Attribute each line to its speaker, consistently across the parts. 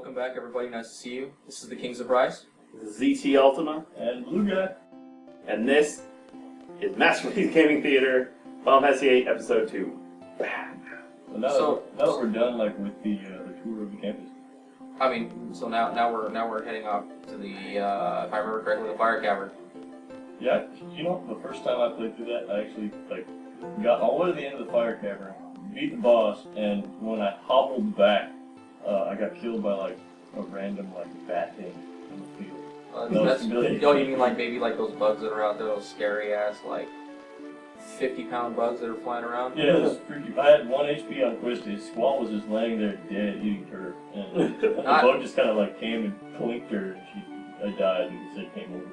Speaker 1: welcome back everybody, nice to see you. This is the Kings of Bryce.
Speaker 2: This is ZT Ultima.
Speaker 3: And Blue Guy.
Speaker 2: And this is Masterpiece Gaming Theater, Final Fantasy VIII Episode 2.
Speaker 3: Well, now that we're done, like with the tour of the campus.
Speaker 1: I mean, so now we're heading off to the if I remember correctly, the fire cavern.
Speaker 3: Yeah, you know, the first time I played through that, I actually got all the way to the end of the fire cavern, beat the boss, and when I hobbled back, I got killed by a random bat thing in the field.
Speaker 1: Oh, you mean maybe those bugs that are out there, those scary ass 50-pound bugs that are flying around?
Speaker 3: Yeah, it was freaky. I had 1 HP on Twisted. Squall was just laying there dead, eating turf, and the bug just kind of came and clinked her, and I died, and said came over.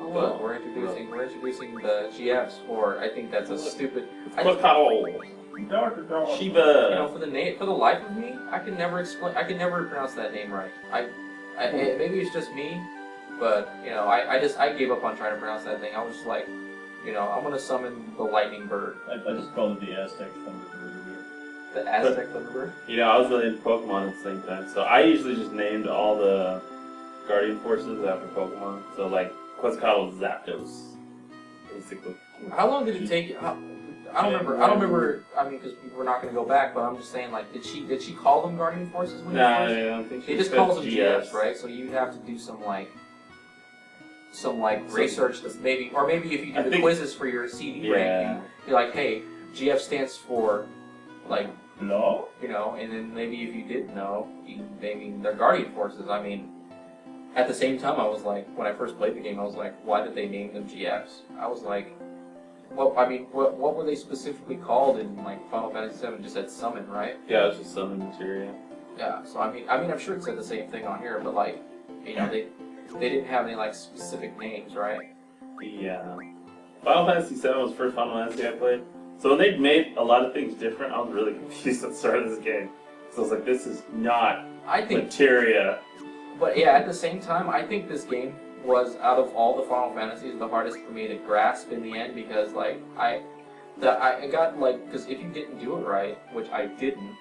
Speaker 1: Oh look, we're introducing the GFs, or I think that's a stupid.
Speaker 2: Shiba.
Speaker 1: You know, for the life of me, I can never pronounce that name right. Maybe it's just me, but you know, I gave up on trying to pronounce that thing. I was just like, you know, I'm gonna summon the lightning bird.
Speaker 3: I just called it the Aztec Thunderbird.
Speaker 1: The Aztec Thunderbird?
Speaker 2: You know, I was really into Pokemon at the same time, so I usually just named all the Guardian Forces after Pokemon. So Quetzalcoatl was Zapdos, basically.
Speaker 1: How long did it take? I don't remember. I mean, because we're not going to go back, but I'm just saying, did she call them Guardian Forces?
Speaker 2: No, I don't think she
Speaker 1: just calls them GFs, right? So you have to do some research, maybe if you do the quizzes for your CD rank, you're like, hey, GF stands for
Speaker 3: no,
Speaker 1: you know, and then maybe if you didn't know, maybe they're Guardian Forces. I mean, at the same time, I was like, when I first played the game, I was like, why did they name them GFs? I was like, well, I mean, what were they specifically called in Final Fantasy VII? Just said summon, right?
Speaker 2: Yeah, it was just summon material.
Speaker 1: Yeah. So I mean, I'm sure it said the same thing on here, but you know, they didn't have any specific names, right?
Speaker 2: Yeah. Final Fantasy VII was the first Final Fantasy I played. So when they made a lot of things different, I was really confused at the start of this game. So I was like, this is not materia.
Speaker 1: But yeah, at the same time, I think this game was, out of all the Final Fantasies, the hardest for me to grasp in the end, because because if you didn't do it right, which I didn't,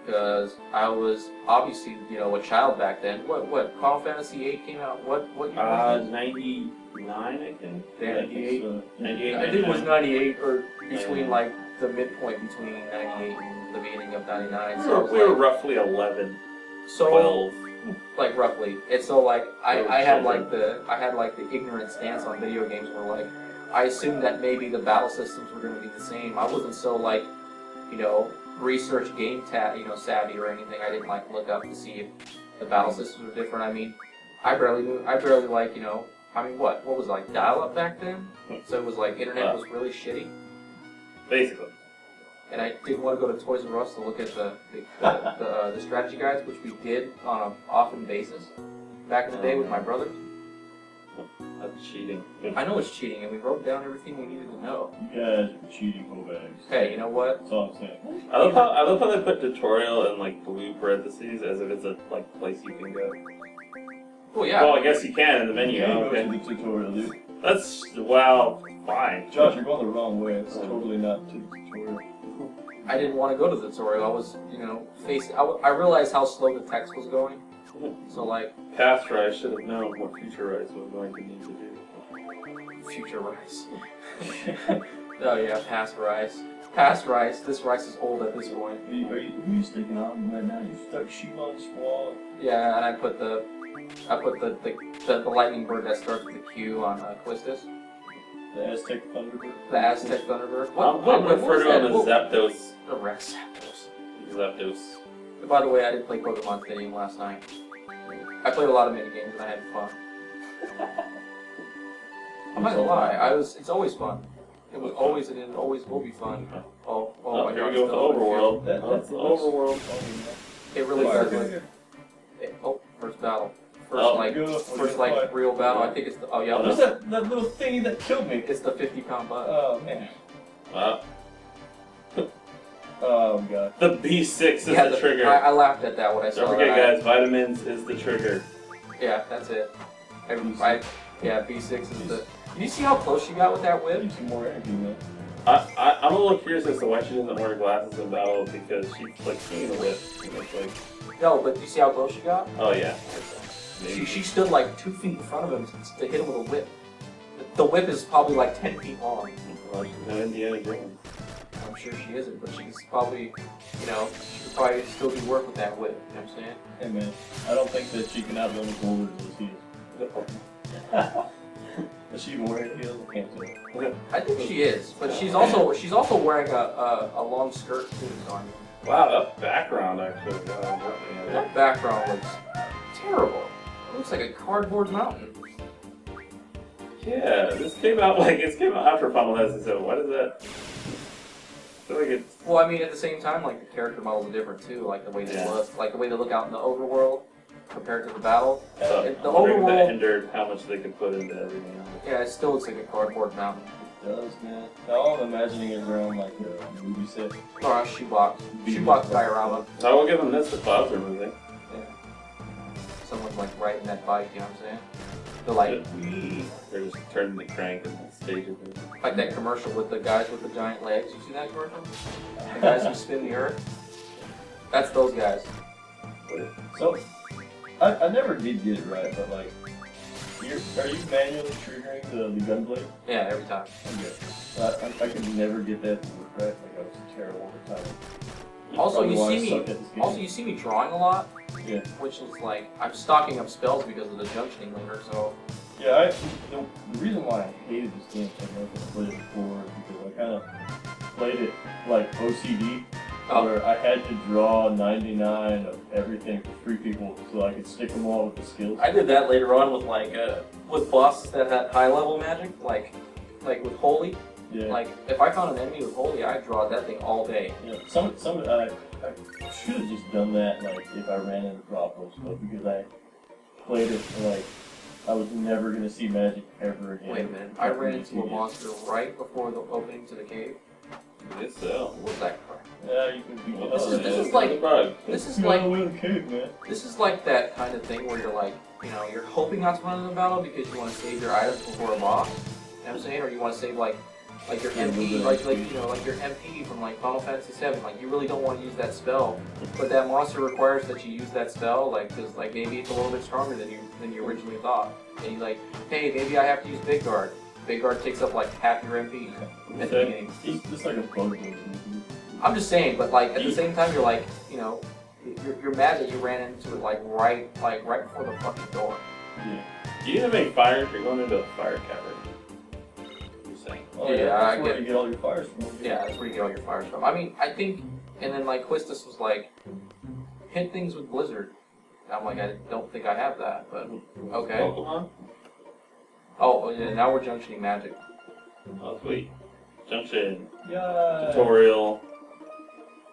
Speaker 1: because I was obviously, you know, a child back then. What Final Fantasy VIII came out? What year was it?
Speaker 2: 99, I think.
Speaker 1: 98.
Speaker 2: 98.
Speaker 1: I think it was 98, or between the midpoint between 98 and the beginning of 99. So
Speaker 2: we were roughly 11, 12.
Speaker 1: Roughly. And so I had the ignorant stance on video games where I assumed that maybe the battle systems were going to be the same. I wasn't so you know, research game savvy or anything. I didn't look up to see if the battle systems were different. I mean, I barely you know, I mean what was dial-up back then? So it was internet was really shitty.
Speaker 2: Basically.
Speaker 1: And I didn't want to go to Toys R Us to look at the strategy guides, which we did on an often basis back in the day with my brother.
Speaker 2: That's cheating.
Speaker 1: I know it's cheating, and we wrote down everything we needed to know.
Speaker 3: You guys are cheating hoe bags.
Speaker 1: Hey, you know what?
Speaker 3: That's all I'm saying.
Speaker 2: I love how they put tutorial in blue parentheses as if it's a place you can go.
Speaker 1: Well, yeah.
Speaker 2: Well, I guess you can in the menu.
Speaker 3: You can
Speaker 2: Okay.
Speaker 3: go to the tutorial, dude.
Speaker 2: That's fine.
Speaker 3: Josh, you're going the wrong way. It's totally not to the tutorial.
Speaker 1: I didn't want to go to the tutorial. I was, you know, I realized how slow the text was going. So
Speaker 2: Past Rise should have known what Future Rise was going to need to do.
Speaker 1: Future Rise. Oh yeah, past Rise. Past Rise. This Rise is old at this point.
Speaker 3: Are you sticking on right now? You stuck Shiba on Squall.
Speaker 1: Yeah, and I put the lightning bird that starts with the Q on Quistis.
Speaker 3: The Aztec Thunderbird.
Speaker 1: The Aztec Thunderbird.
Speaker 2: I'll refer to him as Zapdos.
Speaker 1: The Rex Zapdos.
Speaker 2: Zapdos.
Speaker 1: By the way, I did play Pokemon Stadium last night. I played a lot of minigames and I had fun. I'm not gonna lie, it's always fun. It was always and it always will be fun. Oh my
Speaker 2: here
Speaker 1: god.
Speaker 2: we go with the overworld. That's the overworld.
Speaker 1: It really does. First battle. First real battle. I think it's the
Speaker 3: What's that little thingy that killed me?
Speaker 1: It's the 50-pound bug.
Speaker 3: Oh man.
Speaker 2: Wow.
Speaker 3: Oh god.
Speaker 2: The B6 is the trigger.
Speaker 1: I laughed at that when I saw that.
Speaker 2: Don't forget, guys, vitamins is the trigger.
Speaker 1: Yeah, that's it. B6 is the... Did you see how close she got with that whip?
Speaker 3: Some more energy, man.
Speaker 2: I'm a little curious as to why she doesn't wear glasses in battle, because she's singing a whip.
Speaker 1: No, but do you see how close she got?
Speaker 2: Oh yeah.
Speaker 1: She stood like 2 feet in front of him to hit him with a whip. The whip is probably like 10 feet long.
Speaker 2: Well, she's no Indiana Jones.
Speaker 1: I'm sure she isn't, but she's probably, you know, she could probably still do work with that whip. You know what I'm saying?
Speaker 3: Hey man, I don't think that she can outrun the boulders as he is. Is she even wearing heels? I can't tell.
Speaker 1: I think she is, but she's also wearing a long skirt too. So I mean,
Speaker 2: Wow, that background actually.
Speaker 1: that background looks terrible. It looks like a cardboard mountain.
Speaker 2: Yeah, this came out after Final Fantasy VII. Why does that? I feel like it's.
Speaker 1: Well, I mean, at the same time, like the character models are different too. Like the way they look, like the way they look out in the overworld compared to the battle.
Speaker 2: The
Speaker 1: overworld
Speaker 2: that hindered how much they could put into everything else.
Speaker 1: Yeah, it still looks like a cardboard mountain.
Speaker 3: It does, man. All I'm imagining is around like a movie set.
Speaker 1: Or a shoebox. Shoebox diorama.
Speaker 2: So I will give them this. The clouds are moving.
Speaker 1: Yeah. Someone's like riding that bike. You know what I'm saying? They're like,
Speaker 2: they're just turning the crank and the stage is moving.
Speaker 1: like that commercial with the guys with the giant legs. You see that commercial? The guys who spin the earth. That's those guys.
Speaker 3: So, I never did get it right, but like, are you manually triggering the gunblade?
Speaker 1: Yeah, every time.
Speaker 3: Okay. I could never get that to work right. Like I was terrible at the time.
Speaker 1: Also,
Speaker 3: Probably
Speaker 1: you see me drawing a lot.
Speaker 3: Yeah.
Speaker 1: Which is like, I'm stocking up spells because of the junctioning later, so.
Speaker 3: Yeah, the reason why I hated this game so much when I played it before is because I kind of played it like OCD, where I had to draw 99 of everything for 3 people so I could stick them all with the skills.
Speaker 1: I did that later on with like, with bosses that had high level magic, like with Holy.
Speaker 3: Yeah.
Speaker 1: Like, if I found an enemy with Holy, I'd draw that thing all day.
Speaker 3: Yeah, I should have just done that, like, if I ran into problems, but because I played it, like, I was never going to see magic ever again.
Speaker 1: Wait a minute, I ran into a monster right before the opening to the cave.
Speaker 2: Yes, so.
Speaker 1: What's that crap?
Speaker 3: Yeah, you can beat
Speaker 1: This is like that kind of thing where you're like, you know, you're hoping not to run into a battle because you want to save your items before a boss. You know what I'm saying? Or you want to save like your MP, like your MP from like Final Fantasy VII. Like you really don't want to use that spell, but that monster requires that you use that spell, like because like maybe it's a little bit stronger than you originally thought. And you're like, hey, maybe I have to use Big Guard. Big Guard takes up like half your MP at the beginning.
Speaker 3: He's just like a bug.
Speaker 1: I'm just saying, but like at the same time, you're like, you know, you're mad that you ran into it like right before the fucking door.
Speaker 3: Yeah.
Speaker 2: You need to make fire if you're going into a fire cavern. You're saying.
Speaker 3: Oh, yeah, that's where you get all your fires from.
Speaker 1: Yeah, that's where you get all your fires from. I mean, I think, and then like Quistis was like, hit things with Blizzard. I'm like, I don't think I have that, but okay.
Speaker 2: Pokemon?
Speaker 1: Oh yeah, now we're junctioning magic.
Speaker 2: Oh sweet. Junction.
Speaker 3: Yeah.
Speaker 2: Tutorial.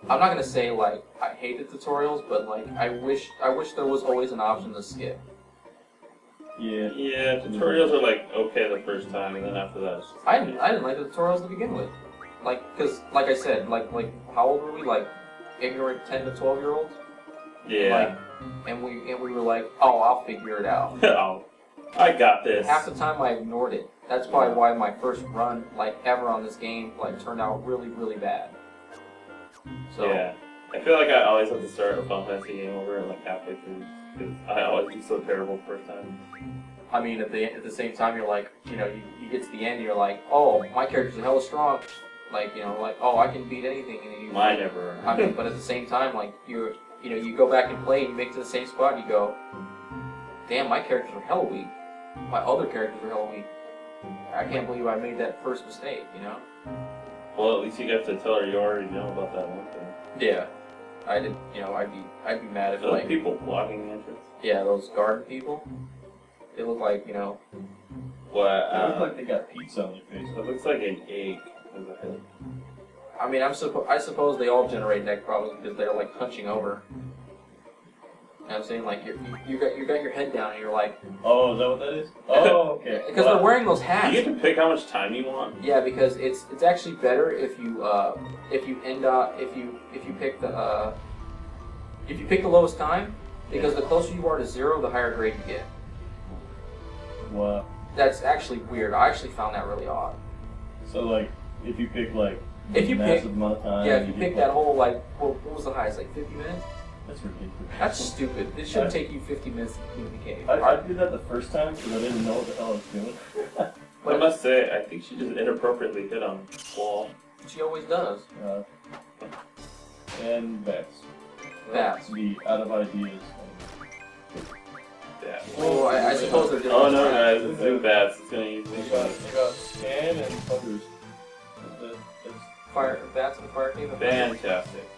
Speaker 1: I'm not gonna say like I hate the tutorials, but like I wish there was always an option to skip.
Speaker 3: Yeah.
Speaker 2: Yeah, tutorials are like okay the first time, and then after that it's just
Speaker 1: I didn't like the tutorials to begin with. Like, cause like I said, like how old were we? Like ignorant 10 to 12-year-olds.
Speaker 2: yeah.
Speaker 1: Like, and we were like, oh, I'll figure it out.
Speaker 2: Oh, I got this.
Speaker 1: Half the time I ignored it. That's probably why my first run, like ever on this game, like turned out really, really bad. So
Speaker 2: yeah, I feel like I always have to start a Final Fantasy game over like halfway through because I always do so terrible the first time.
Speaker 1: I mean, at the same time, you're like, you know, you get to the end, and you're like, oh, my character's hella strong. Like, you know, like, oh, I can beat anything. And then you,
Speaker 2: Mine never.
Speaker 1: I mean, but at the same time, like you know, you go back and play, and you make it to the same spot, and you go, damn, my characters are hella weak. My other characters are hella weak. I can't believe I made that first mistake, you know?
Speaker 2: Well, at least you got to tell her you already know about that one thing.
Speaker 1: Yeah. I did, you know, I'd be mad if
Speaker 2: Those
Speaker 1: like
Speaker 2: people blocking the entrance.
Speaker 1: Yeah, those garden people. They look like, you know.
Speaker 2: What?
Speaker 3: They look like they got pizza on their face.
Speaker 2: It looks like an egg with a head.
Speaker 1: I mean, I suppose they all generate neck problems because they're like hunching over. You know what I'm saying? Like you got your head down and you're like.
Speaker 3: Oh, is that what that is? Oh, okay.
Speaker 1: Because they're wearing those hats.
Speaker 2: You get to pick how much time you want.
Speaker 1: Yeah, because it's actually better if you pick the lowest time, because the closer you are to 0, the higher grade you get.
Speaker 3: Wow.
Speaker 1: That's actually weird. I actually found that really odd.
Speaker 3: So like, if you pick like
Speaker 1: massive
Speaker 3: amount of time,
Speaker 1: yeah, if you pick that whole like what was the highest, like 50 minutes?
Speaker 3: That's ridiculous.
Speaker 1: That's stupid. It shouldn't take you 50 minutes to complete the game.
Speaker 3: I did that the first time because I didn't know what the hell I was doing.
Speaker 2: I must say, I think she just inappropriately hit on the wall.
Speaker 1: She always does.
Speaker 3: And bats.
Speaker 1: Bats.
Speaker 3: The out of ideas.
Speaker 2: Yeah.
Speaker 1: Oh, I suppose they're doing
Speaker 2: Oh no, guys, it's zoo bats. It's gonna easily
Speaker 3: They got scan and thunders. That's
Speaker 1: Fire bats and fire team.
Speaker 2: fantastic.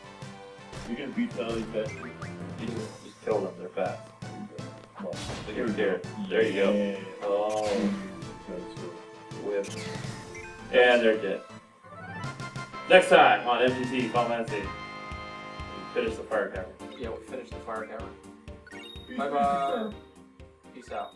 Speaker 3: you can beat all these bats.
Speaker 2: You just kill them. They're fast.
Speaker 3: Well,
Speaker 2: Here. There you go.
Speaker 3: yeah.
Speaker 2: Oh,
Speaker 3: So,
Speaker 2: whip. And they're dead. Next time on MGT Final Fantasy, we finish the fire cavern.
Speaker 1: Yeah, we finished the fire cavern.
Speaker 3: Peace,
Speaker 1: Bye
Speaker 3: peace,
Speaker 1: bye.
Speaker 3: peace.
Speaker 1: Peace out.